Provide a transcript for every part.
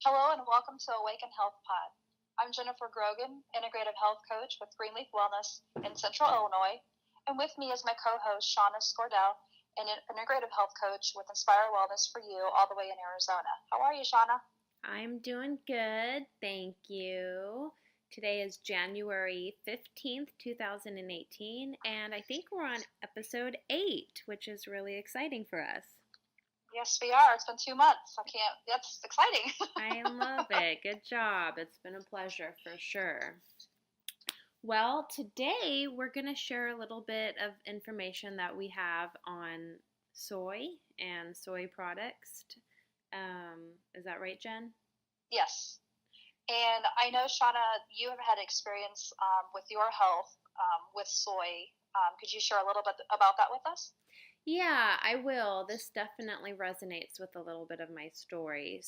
Hello and welcome to Awaken Health Pod. I'm Jennifer Grogan, Integrative Health Coach with Greenleaf Wellness in Central Illinois, and with me is my co-host Shanna Scordel, an Integrative Health Coach with Inspire Wellness for You all the way in Arizona. How are you, Shanna? I'm doing good, thank you. Today is January 15th, 2018, and I think we're on episode 8, which is really exciting for us. Yes, we are. It's been 2 months. I can't. That's exciting. I love it. Good job. It's been a pleasure for sure. Well, today we're going to share a little bit of information that we have on soy and soy products. Is that right, Jen? Yes. And I know, Shauna, you have had experience with your health with soy. Could you share a little bit about that with us? Yeah, I will. This definitely resonates with a little bit of my story.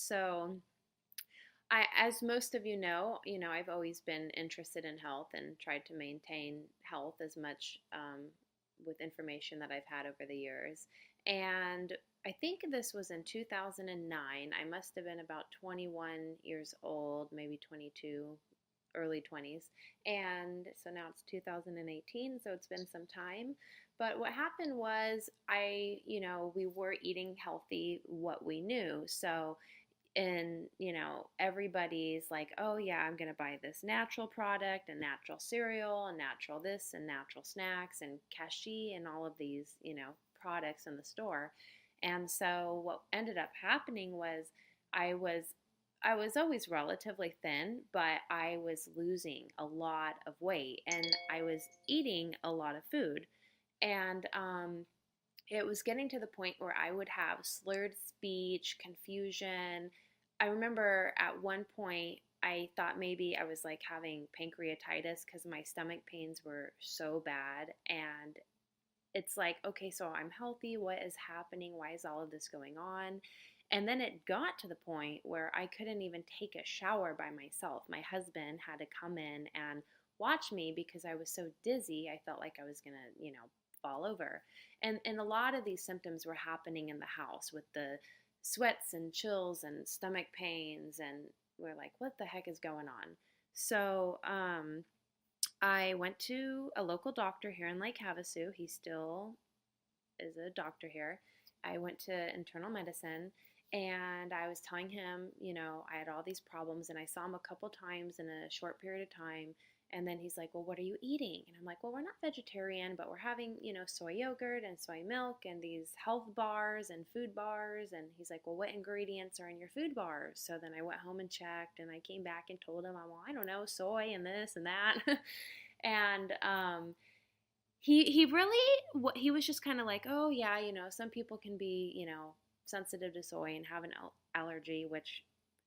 As most of I've always been interested in health and tried to maintain health as much with information that I've had over the years. And I think this was in 2009. I must have been about 21 years old, maybe 22, early 20s. And so now it's 2018, so it's been some time. But what happened was we were eating healthy what we knew. So and everybody's like, oh yeah, I'm gonna buy this natural product and natural cereal and natural this and natural snacks and cashew and all of these products in the store. And so what ended up happening was i was I was always relatively thin, but I was losing a lot of weight and I was eating a lot of food. And it was getting to the point where I would have slurred speech, confusion. I remember at one point I thought maybe I was like having pancreatitis because my stomach pains were so bad. And it's like, okay, so I'm healthy. What is happening? Why is all of this going on? And then it got to the point where I couldn't even take a shower by myself. My husband had to come in and watch me because I was so dizzy. I felt like I was going to, fall over. And a lot of these symptoms were happening in the house with the sweats and chills and stomach pains. And we're like, what the heck is going on? So I went to a local doctor here in Lake Havasu. He still is a doctor here. I went to internal medicine and I was telling him, I had all these problems and I saw him a couple times in a short period of time. And then he's like, well, what are you eating? And I'm like, well, we're not vegetarian, but we're having, soy yogurt and soy milk and these health bars and food bars. And he's like, well, what ingredients are in your food bars? So then I went home and checked and I came back and told him, well, I don't know, soy and this and that. And he really he was just kind of like, oh yeah, some people can be sensitive to soy and have an allergy, which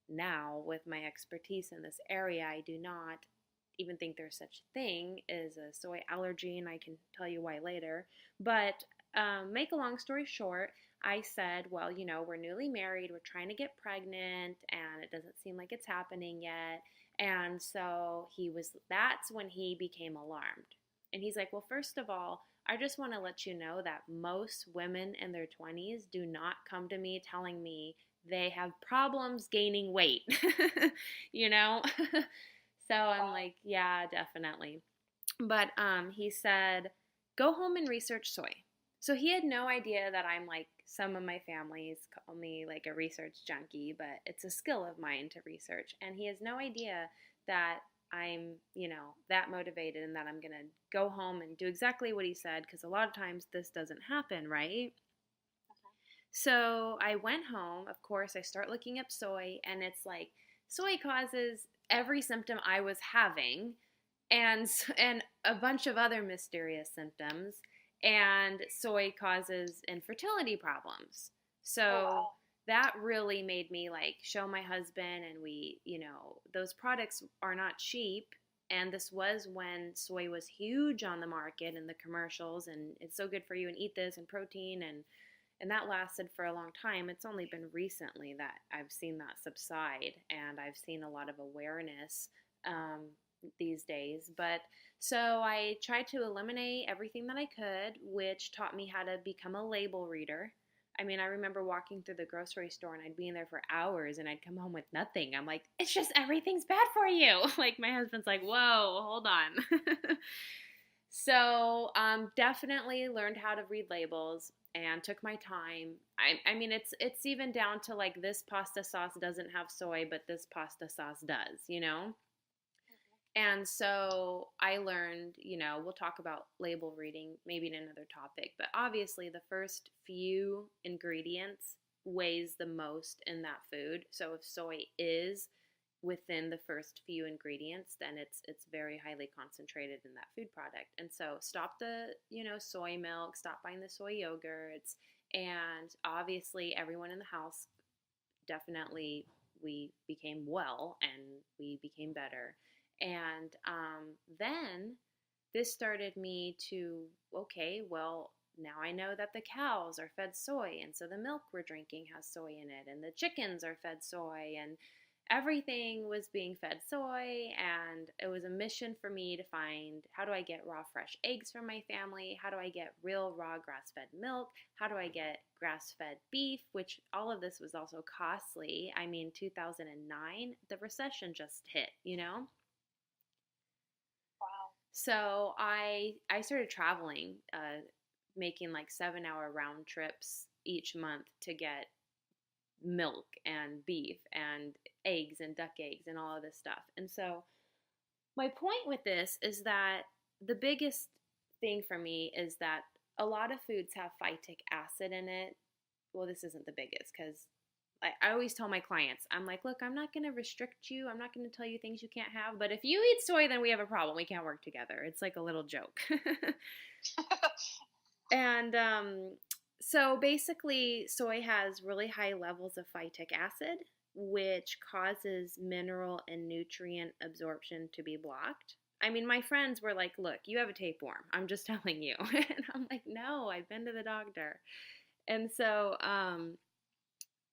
now with my expertise in this area, I do not even think there's such a thing as a soy allergy, and I can tell you why later. But make a long story short, I said, well, we're newly married, we're trying to get pregnant, and it doesn't seem like it's happening yet. And so that's when he became alarmed. And he's like, well, first of all, I just want to let you know that most women in their 20s do not come to me telling me they have problems gaining weight, you know? So I'm like, yeah, definitely. But he said, go home and research soy. So he had no idea that I'm like some of my family's call me like a research junkie, but it's a skill of mine to research. And he has no idea that I'm, that motivated and that I'm going to go home and do exactly what he said because a lot of times this doesn't happen, right? So I went home. Of course, I start looking up soy, and it's like soy causes every symptom I was having, and a bunch of other mysterious symptoms. And soy causes infertility problems. Oh, So wow. that really made me like show my husband, and we, those products are not cheap. And this was when soy was huge on the market and the commercials, and it's so good for you and eat this and protein and that lasted for a long time. It's only been recently that I've seen that subside, and I've seen a lot of awareness these days. But so I tried to eliminate everything that I could, which taught me how to become a label reader. I mean, I remember walking through the grocery store and I'd be in there for hours and I'd come home with nothing. I'm like, it's just everything's bad for you. Like my husband's like, whoa, hold on. So, definitely learned how to read labels and took my time. I mean, it's even down to like this pasta sauce doesn't have soy, but this pasta sauce does, you know? And so I learned, we'll talk about label reading maybe in another topic, but obviously the first few ingredients weighs the most in that food. So if soy is within the first few ingredients, then it's very highly concentrated in that food product. And so stop the, soy milk, stop buying the soy yogurts, and obviously everyone in the house definitely we became well and we became better. And then this started me to, okay, well, now I know that the cows are fed soy, and so the milk we're drinking has soy in it, and the chickens are fed soy, and everything was being fed soy. And it was a mission for me to find, how do I get raw fresh eggs from my family? How do I get real raw grass-fed milk? How do I get grass-fed beef? Which all of this was also costly. I mean, 2009, the recession just hit, Wow. So I started traveling, making like 7-hour round trips each month to get milk and beef and eggs and duck eggs and all of this stuff. And so my point with this is that the biggest thing for me is that a lot of foods have phytic acid in it. Well, this isn't the biggest because I always tell my clients, I'm like, look, I'm not going to restrict you. I'm not going to tell you things you can't have. But if you eat soy, then we have a problem. We can't work together. It's like a little joke. And so basically, soy has really high levels of phytic acid, which causes mineral and nutrient absorption to be blocked. I mean, my friends were like, look, you have a tapeworm. I'm just telling you. And I'm like, no, I've been to the doctor. And so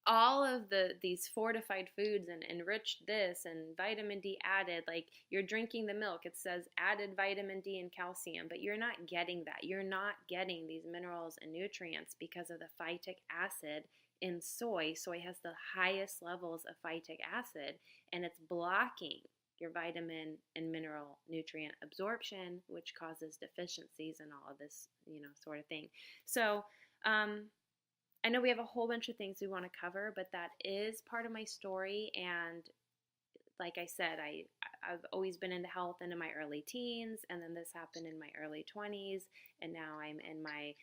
all of these fortified foods and enriched this and vitamin D added, like you're drinking the milk, it says added vitamin D and calcium, but you're not getting that. You're not getting these minerals and nutrients because of the phytic acid in soy. Soy has the highest levels of phytic acid, and it's blocking your vitamin and mineral nutrient absorption, which causes deficiencies and all of this, sort of thing. So, I know we have a whole bunch of things we want to cover, but that is part of my story. And like I said, I've always been into health into my early teens, and then this happened in my early 20s, and now I'm in my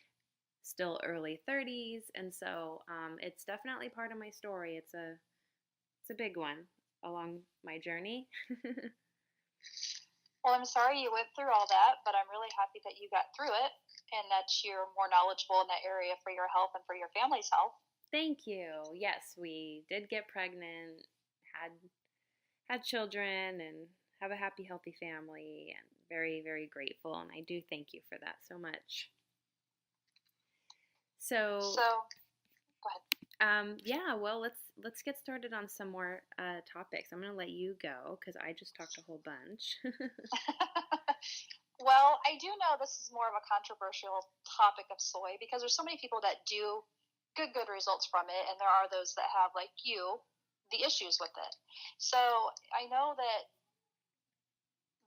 still early 30s. And so it's definitely part of my story. It's a big one along my journey. Well, I'm sorry you went through all that, but I'm really happy that you got through it and that you're more knowledgeable in that area for your health and for your family's health. Thank you. Yes, we did get pregnant, had children, and have a happy, healthy family, and very, very grateful. And I do thank you for that so much. So go ahead. Yeah, well, let's get started on some more topics. I'm gonna let you go because I just talked a whole bunch. Well, I do know this is more of a controversial topic of soy because there's so many people that do good results from it, and there are those that have, like you, the issues with it. So I know that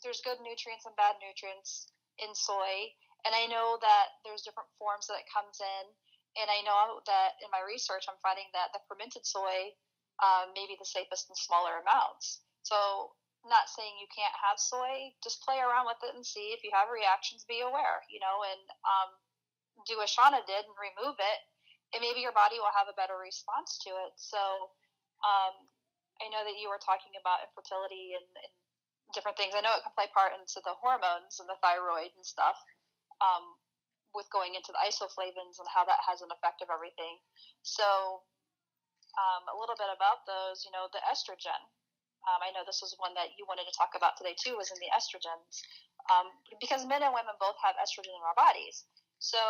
there's good nutrients and bad nutrients in soy, and I know that there's different forms that it comes in, and I know that in my research I'm finding that the fermented soy may be the safest in smaller amounts. So not saying you can't have soy, just play around with it and see if you have reactions, be aware, and do what Shanna did and remove it, and maybe your body will have a better response to it. So I know that you were talking about infertility and different things. I know it can play part into the hormones and the thyroid and stuff, with going into the isoflavones and how that has an effect of everything. So a little bit about those, the estrogen. I know this was one that you wanted to talk about today too, was in the estrogens, because men and women both have estrogen in our bodies. So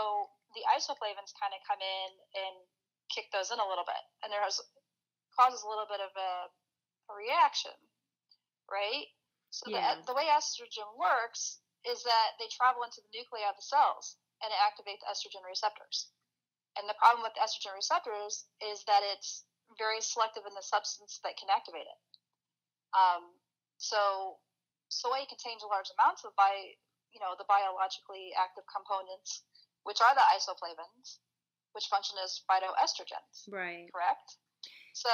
the isoflavones kind of come in and kick those in a little bit, and causes a little bit of a reaction, right? So Yeah. the way estrogen works is that they travel into the nuclei of the cells and it activates estrogen receptors. And the problem with estrogen receptors is that it's very selective in the substance that can activate it. So soy contains large amounts of the biologically active components, which are the isoflavones, which function as phytoestrogens. Right. Correct? So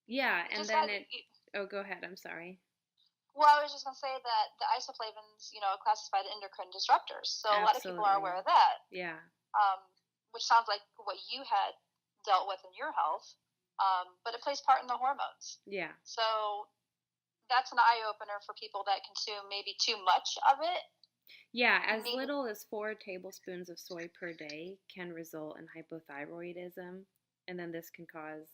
yeah, and then go ahead. I'm sorry. Well, I was just going to say that the isoflavones, are classified endocrine disruptors. So a lot of people are aware of that. Yeah. Which sounds like what you had dealt with in your health. But it plays part in the hormones. Yeah. So that's an eye-opener for people that consume maybe too much of it. Yeah, as little as 4 tablespoons of soy per day can result in hypothyroidism. And then this can cause,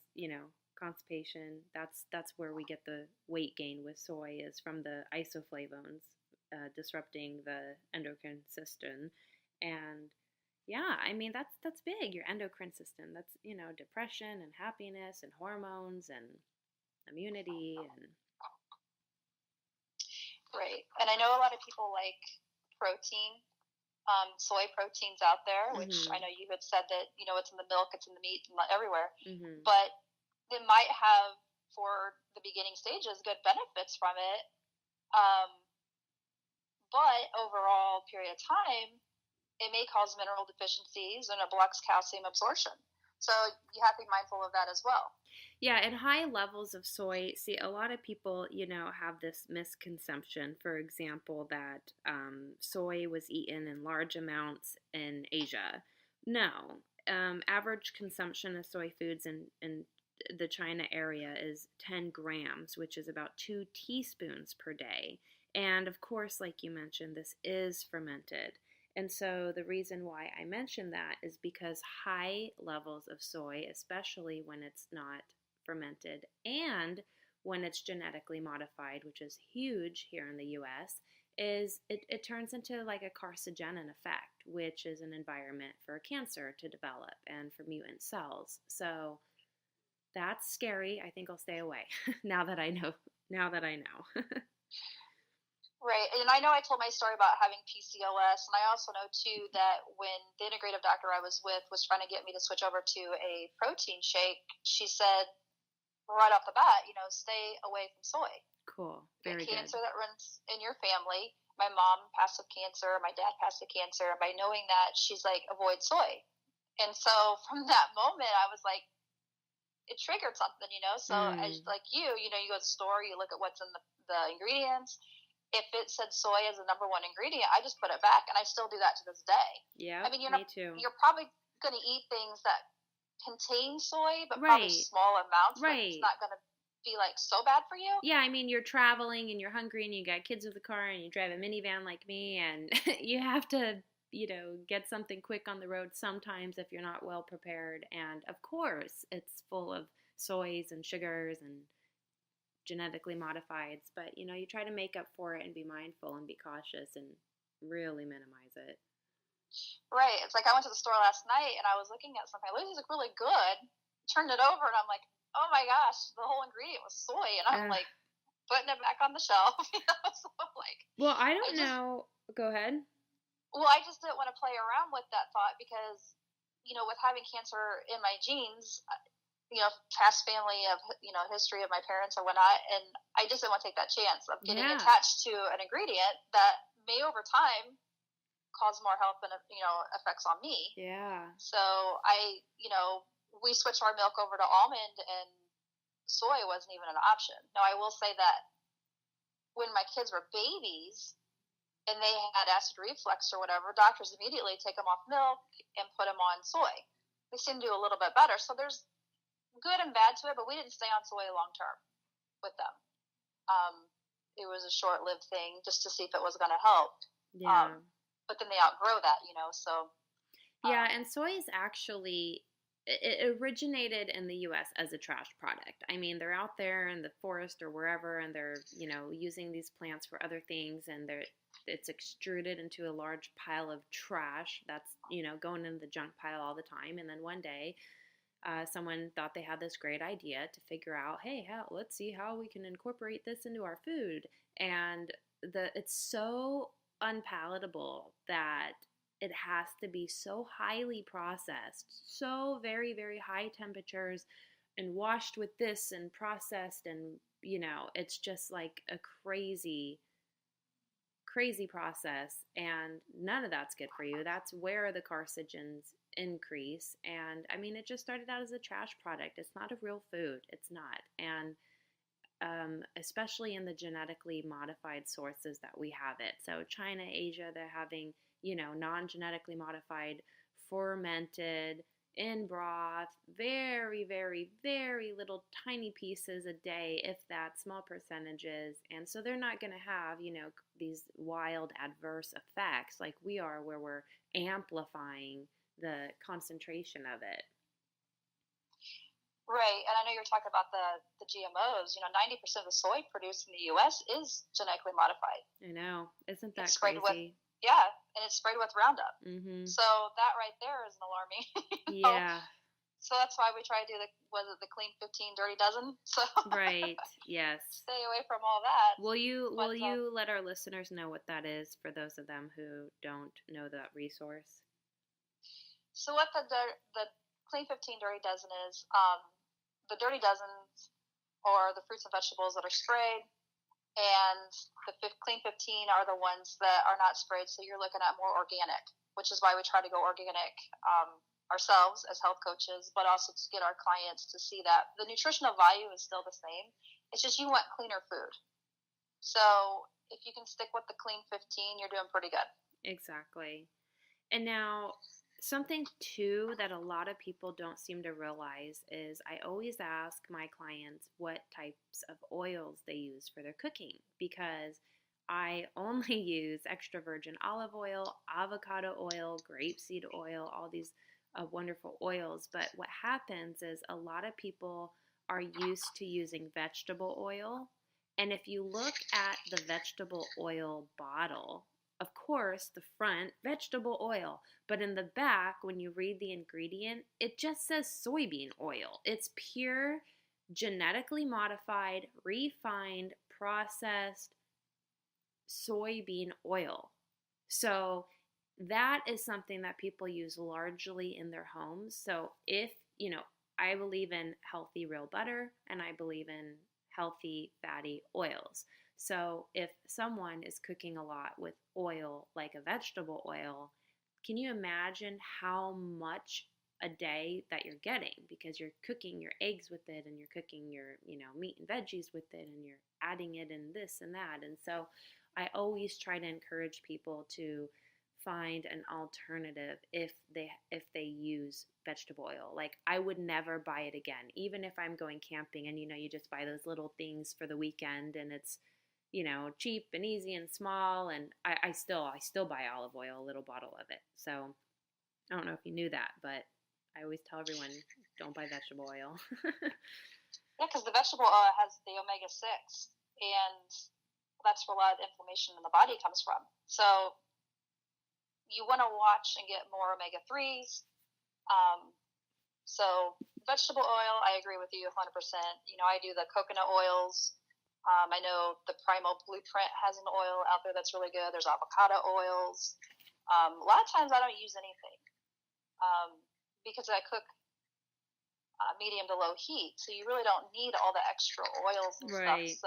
constipation. That's where we get the weight gain with soy, is from the isoflavones disrupting the endocrine system. And yeah, I mean that's big. Your endocrine system. That's depression and happiness and hormones and immunity and. Right, and I know a lot of people like protein. Soy protein's out there, which I know you had said that it's in the milk, it's in the meat, and everywhere. But it might have, for the beginning stages, good benefits from it. But overall period of time, it may cause mineral deficiencies and it blocks calcium absorption. So you have to be mindful of that as well. Yeah, at high levels of soy, see, a lot of people, have this misconception, for example, that soy was eaten in large amounts in Asia. No. Average consumption of soy foods in the China area is 10 grams, which is about 2 teaspoons per day. And of course, like you mentioned, this is fermented. And so the reason why I mention that is because high levels of soy, especially when it's not fermented and when it's genetically modified, which is huge here in the US, is it turns into like a carcinogen effect, which is an environment for cancer to develop and for mutant cells. So that's scary. I think I'll stay away now that I know. Right, and I know I told my story about having PCOS, and I also know too that when the integrative doctor I was with was trying to get me to switch over to a protein shake, she said right off the bat, stay away from soy. Cool, very good. Cancer that runs in your family. My mom passed of cancer, my dad passed of cancer, and by knowing that, she's like, avoid soy. And so from that moment, I was like, it triggered something, So as like you go to the store, you look at what's in the ingredients. If it said soy as the number one ingredient, I just put it back, and I still do that to this day. Yeah, I mean, me too. You're probably going to eat things that contain soy, but probably small amounts. Right. It's not going to be like so bad for you. Yeah, I mean, you're traveling and you're hungry and you got kids with a car and you drive a minivan like me, and you have to, get something quick on the road sometimes if you're not well prepared. And of course, it's full of soys and sugars and genetically modifieds, but you try to make up for it and be mindful and be cautious and really minimize it. Right. It's like I went to the store last night and I was looking at something. These look really good. Turned it over and I'm like, oh my gosh, the whole ingredient was soy, and I'm like putting it back on the shelf. So I'm like, well, I don't know. Go ahead. Well, I just didn't want to play around with that thought because, with having cancer in my genes, past family of, history of my parents or whatnot. And I just didn't want to take that chance of getting attached to an ingredient that may over time cause more health and, effects on me. Yeah. So we switched our milk over to almond, and soy wasn't even an option. Now, I will say that when my kids were babies and they had acid reflux or whatever, doctors immediately take them off milk and put them on soy. They seem to do a little bit better. So there's good and bad to it, but we didn't stay on soy long term with them. It was a short-lived thing just to see if it was going to help. Yeah. But then they outgrow that, so. Yeah, and soy is actually, it originated in the U.S. as a trash product. I mean, they're out there in the forest or wherever, and they're, using these plants for other things, and it's extruded into a large pile of trash that's, going in the junk pile all the time. And then one day, someone thought they had this great idea to figure out, hey, let's see how we can incorporate this into our food. And it's so unpalatable that it has to be so highly processed, so very, very high temperatures, and washed with this and processed, and it's just like a crazy, crazy process, and none of that's good for you. That's where the carcinogens increase. And I mean, it just started out as a trash product. It's not a real food. It's not. And especially in the genetically modified sources that we have it. So China, Asia, they're having, non-genetically modified, fermented, in broth, very, very, very little tiny pieces a day, if that, small percentages. And so they're not going to have, these wild adverse effects like we are, where we're amplifying the concentration of it. Right, and I know you're talking about the GMOs. 90% of the soy produced in the U.S. is genetically modified. I know, isn't that crazy? And it's sprayed with Roundup. Mm-hmm. So that right there is alarming. Yeah. So that's why we try to do the Clean 15, Dirty Dozen. So right. Yes. Stay away from all that. Will you let our listeners know what that is, for those of them who don't know that resource? So what the Clean 15 Dirty Dozen is, the Dirty Dozens are the fruits and vegetables that are sprayed, and the Clean 15 are the ones that are not sprayed, so you're looking at more organic, which is why we try to go organic ourselves as health coaches, but also to get our clients to see that the nutritional value is still the same. It's just you want cleaner food. So if you can stick with the Clean 15, you're doing pretty good. Exactly. And now, something too that a lot of people don't seem to realize is, I always ask my clients what types of oils they use for their cooking, because I only use extra virgin olive oil, avocado oil, grapeseed oil, all these wonderful oils. But what happens is, a lot of people are used to using vegetable oil. And if you look at the vegetable oil bottle, of course, the front, vegetable oil, but in the back, when you read the ingredient, it just says soybean oil. It's pure, genetically modified, refined, processed soybean oil. So that is something that people use largely in their homes. So if, I believe in healthy real butter, and I believe in healthy fatty oils. So if someone is cooking a lot with oil, like a vegetable oil, can you imagine how much a day that you're getting? Because you're cooking your eggs with it, and you're cooking your, meat and veggies with it, and you're adding it in this and that. And so I always try to encourage people to find an alternative if they use vegetable oil. Like, I would never buy it again, even if I'm going camping and you just buy those little things for the weekend, and it's cheap and easy and small, and I still buy olive oil, a little bottle of it. So I don't know if you knew that, but I always tell everyone, don't buy vegetable oil. Yeah, because the vegetable oil has the omega-6, and that's where a lot of the inflammation in the body comes from. So you want to watch and get more omega-3s. So vegetable oil, I agree with you 100%. I do the coconut oils. I know the Primal Blueprint has an oil out there that's really good. There's avocado oils. A lot of times I don't use anything because I cook medium to low heat, so you really don't need all the extra oils and right. stuff.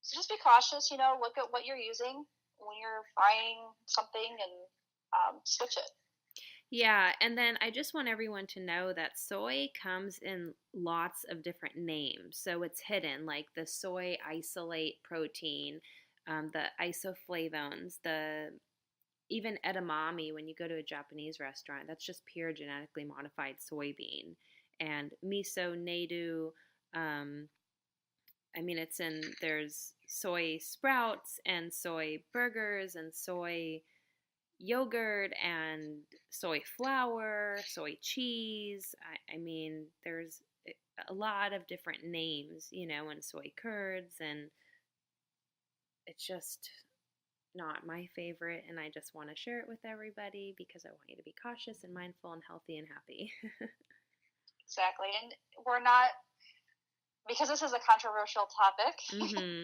So just be cautious. Look at what you're using when you're frying something, and switch it. Yeah, and then I just want everyone to know that soy comes in lots of different names. So it's hidden, like the soy isolate protein, the isoflavones, even edamame. When you go to a Japanese restaurant, that's just pure genetically modified soybean. And miso, nadu, there's soy sprouts and soy burgers and soy yogurt and soy flour, soy cheese. There's a lot of different names, and soy curds, and it's just not my favorite, and I just want to share it with everybody because I want you to be cautious and mindful and healthy and happy. Exactly. And we're not because this is a controversial topic,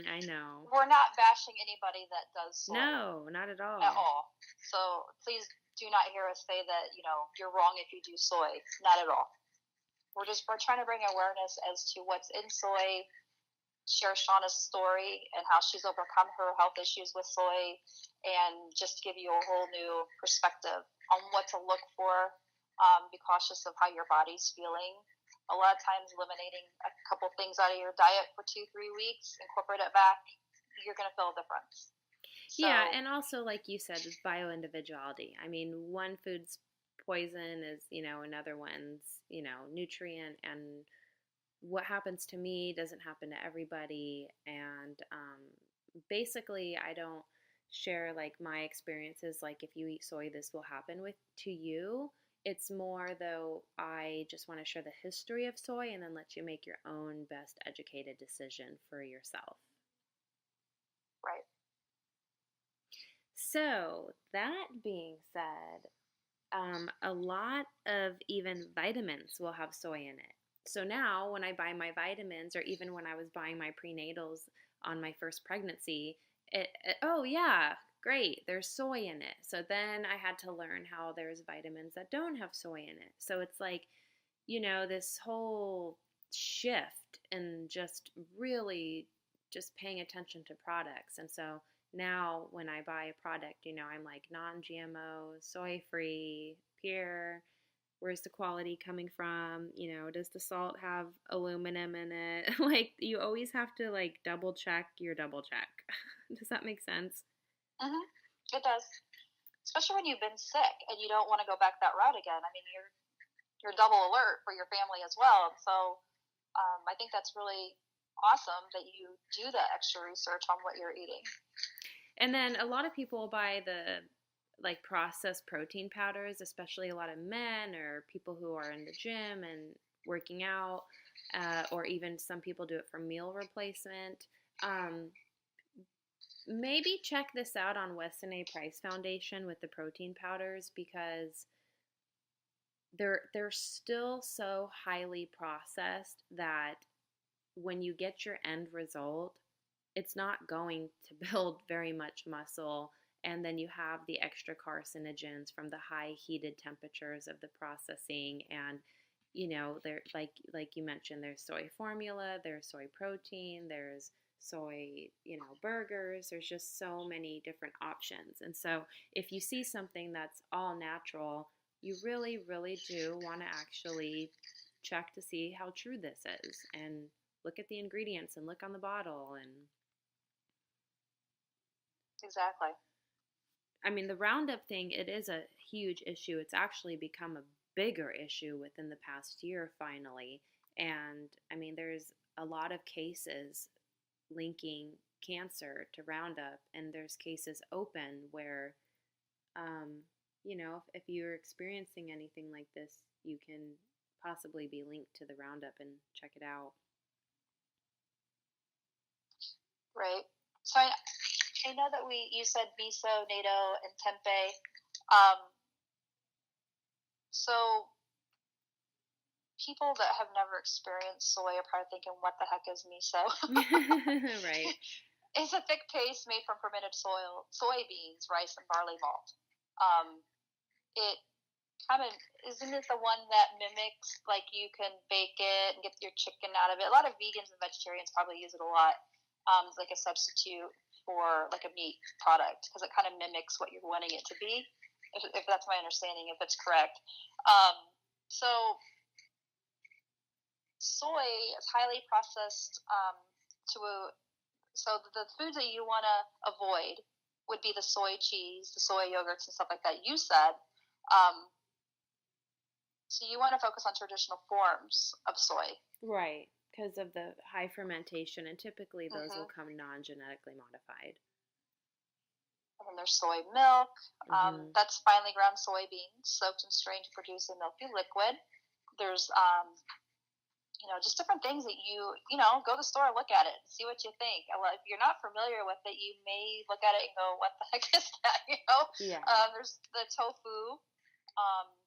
I know. we're not bashing anybody that does soy. No, not at all. At all. So please do not hear us say that, you're wrong if you do soy. Not at all. We're trying to bring awareness as to what's in soy, share Shanna's story and how she's overcome her health issues with soy, and just give you a whole new perspective on what to look for. Be cautious of how your body's feeling. A lot of times eliminating a couple things out of your diet for 2-3 weeks, incorporate it back, you're going to feel a difference. So, yeah, and also, like you said, bio-individuality. I mean, one food's poison is, another one's, nutrient, and what happens to me doesn't happen to everybody. And basically, I don't share, like, my experiences, like, if you eat soy, this will happen to you. It's more, though, I just want to share the history of soy and then let you make your own best educated decision for yourself. right. So, that being said, a lot of even vitamins will have soy in it. So now when I buy my vitamins, or even when I was buying my prenatals on my first pregnancy, oh yeah, great, there's soy in it. So then I had to learn how there's vitamins that don't have soy in it. So it's like, this whole shift and just really just paying attention to products. And so now when I buy a product, I'm like non-GMO, soy-free, pure. Where's the quality coming from? Does the salt have aluminum in it? Like, you always have to, like, double check your double check. Does that make sense? Mm-hmm. It does. Especially when you've been sick and you don't want to go back that route again. I mean, you're double alert for your family as well. So I think that's really awesome that you do the extra research on what you're eating. And then a lot of people buy the like processed protein powders, especially a lot of men or people who are in the gym and working out, or even some people do it for meal replacement. Maybe check this out on Weston A. Price Foundation with the protein powders, because they're still so highly processed that when you get your end result, it's not going to build very much muscle. And then you have the extra carcinogens from the high heated temperatures of the processing. And, there, like you mentioned, there's soy formula, there's soy protein, there's soy, burgers. There's just so many different options. And so if you see something that's all natural, you really, really do want to actually check to see how true this is, and look at the ingredients and look on the bottle. And exactly. I mean, the Roundup thing, it is a huge issue. It's actually become a bigger issue within the past year, finally. And I mean, there's a lot of cases linking cancer to Roundup, and there's cases open where, if you're experiencing anything like this, you can possibly be linked to the Roundup and check it out. Right. So I know that you said miso, natto, and tempeh. So people that have never experienced soy are probably thinking, what the heck is miso? Right. It's a thick paste made from fermented soybeans, rice, and barley malt. It kind of, isn't it the one that mimics, like, you can bake it and get your chicken out of it? A lot of vegans and vegetarians probably use it a lot, like a substitute for like a meat product, because it kind of mimics what you're wanting it to be, if that's my understanding, if it's correct. So soy is highly processed. So the foods that you want to avoid would be the soy cheese, the soy yogurts, and stuff like that you said. So you want to focus on traditional forms of soy. Right, because of the high fermentation, and typically those will come non-genetically modified. And then there's soy milk. That's finely ground soybeans soaked and strained to produce a milky liquid. There's just different things that you go to the store and look at it and see what you think. If you're not familiar with it, you may look at it and go, what the heck is that? Yeah. There's the tofu,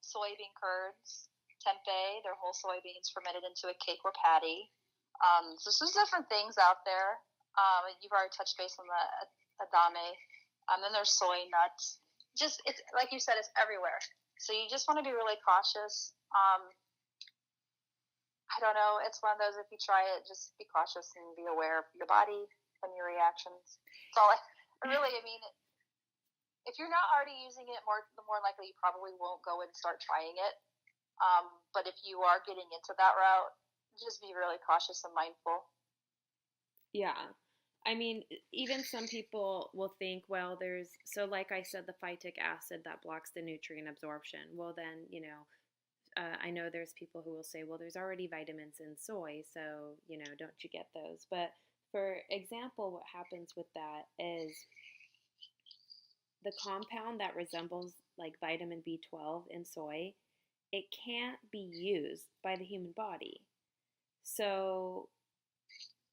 soybean curds, tempeh, they're whole soybeans fermented into a cake or patty. So there's different things out there. You've already touched base on the edamame. Then there's soy nuts. It's like you said, it's everywhere. So you just want to be really cautious. I don't know. It's one of those, if you try it, just be cautious and be aware of your body and your reactions. That's all I mean, if you're not already using it, the more likely you probably won't go and start trying it. But if you are getting into that route, just be really cautious and mindful. Yeah. I mean, even some people will think, well, like I said, the phytic acid that blocks the nutrient absorption. Well, then, I know there's people who will say, well, there's already vitamins in soy, so, don't you get those? But for example, what happens with that is the compound that resembles like vitamin B12 in soy, it can't be used by the human body. So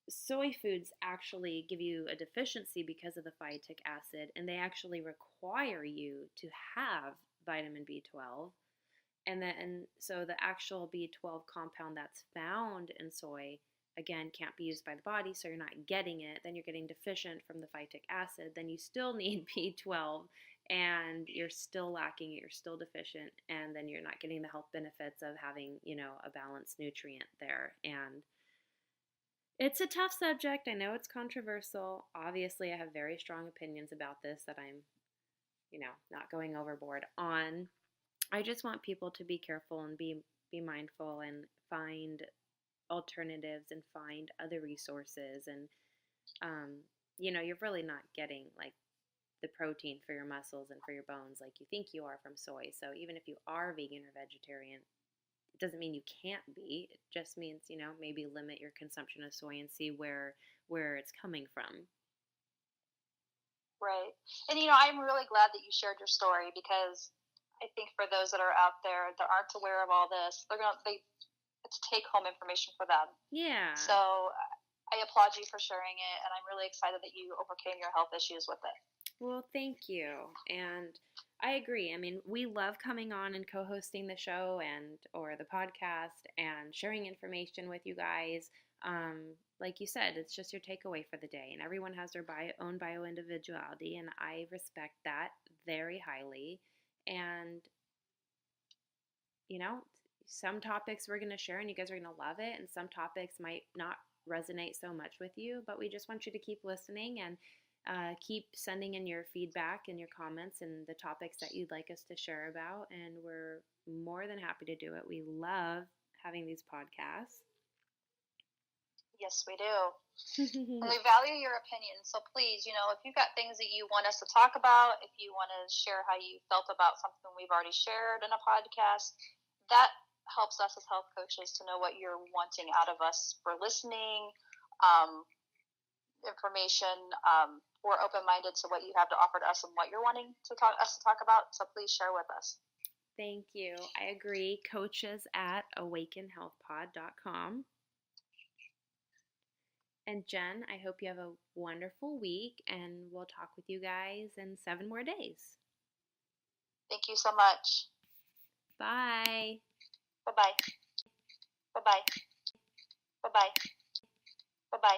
soy foods actually give you a deficiency because of the phytic acid, and they actually require you to have vitamin B12. And so the actual B12 compound that's found in soy, again, can't be used by the body, so you're not getting it. Then you're getting deficient from the phytic acid. Then you still need B12, and you're still lacking it, you're still deficient, and then you're not getting the health benefits of having, a balanced nutrient there. And it's a tough subject. I know it's controversial. Obviously, I have very strong opinions about this that I'm, not going overboard on. I just want people to be careful and be mindful and find alternatives and find other resources. And, you're really not getting like the protein for your muscles and for your bones like you think you are from soy. So even if you are vegan or vegetarian, it doesn't mean you can't be. It just means, maybe limit your consumption of soy and see where it's coming from. Right. And, I'm really glad that you shared your story, because I think for those that are out there that aren't aware of all this, it's take-home information for them. Yeah. So I applaud you for sharing it, and I'm really excited that you overcame your health issues with it. Well, thank you. And I agree. I mean, we love coming on and co-hosting the show or the podcast and sharing information with you guys. Like you said, it's just your takeaway for the day, and everyone has their own bio-individuality, and I respect that very highly. And, some topics we're going to share and you guys are going to love it, and some topics might not resonate so much with you, but we just want you to keep listening and keep sending in your feedback and your comments and the topics that you'd like us to share about, and we're more than happy to do it. We love having these podcasts. Yes, we do. And we value your opinion. So please, if you've got things that you want us to talk about, if you want to share how you felt about something we've already shared in a podcast, that helps us as health coaches to know what you're wanting out of us for listening, information. We're open-minded to what you have to offer to us and what you're wanting us to talk about. So please share with us. Thank you. I agree. Coaches at awakenhealthpod.com. And Jen, I hope you have a wonderful week, and we'll talk with you guys in 7 more days. Thank you so much. Bye. Bye-bye. Bye-bye. Bye-bye. Bye-bye.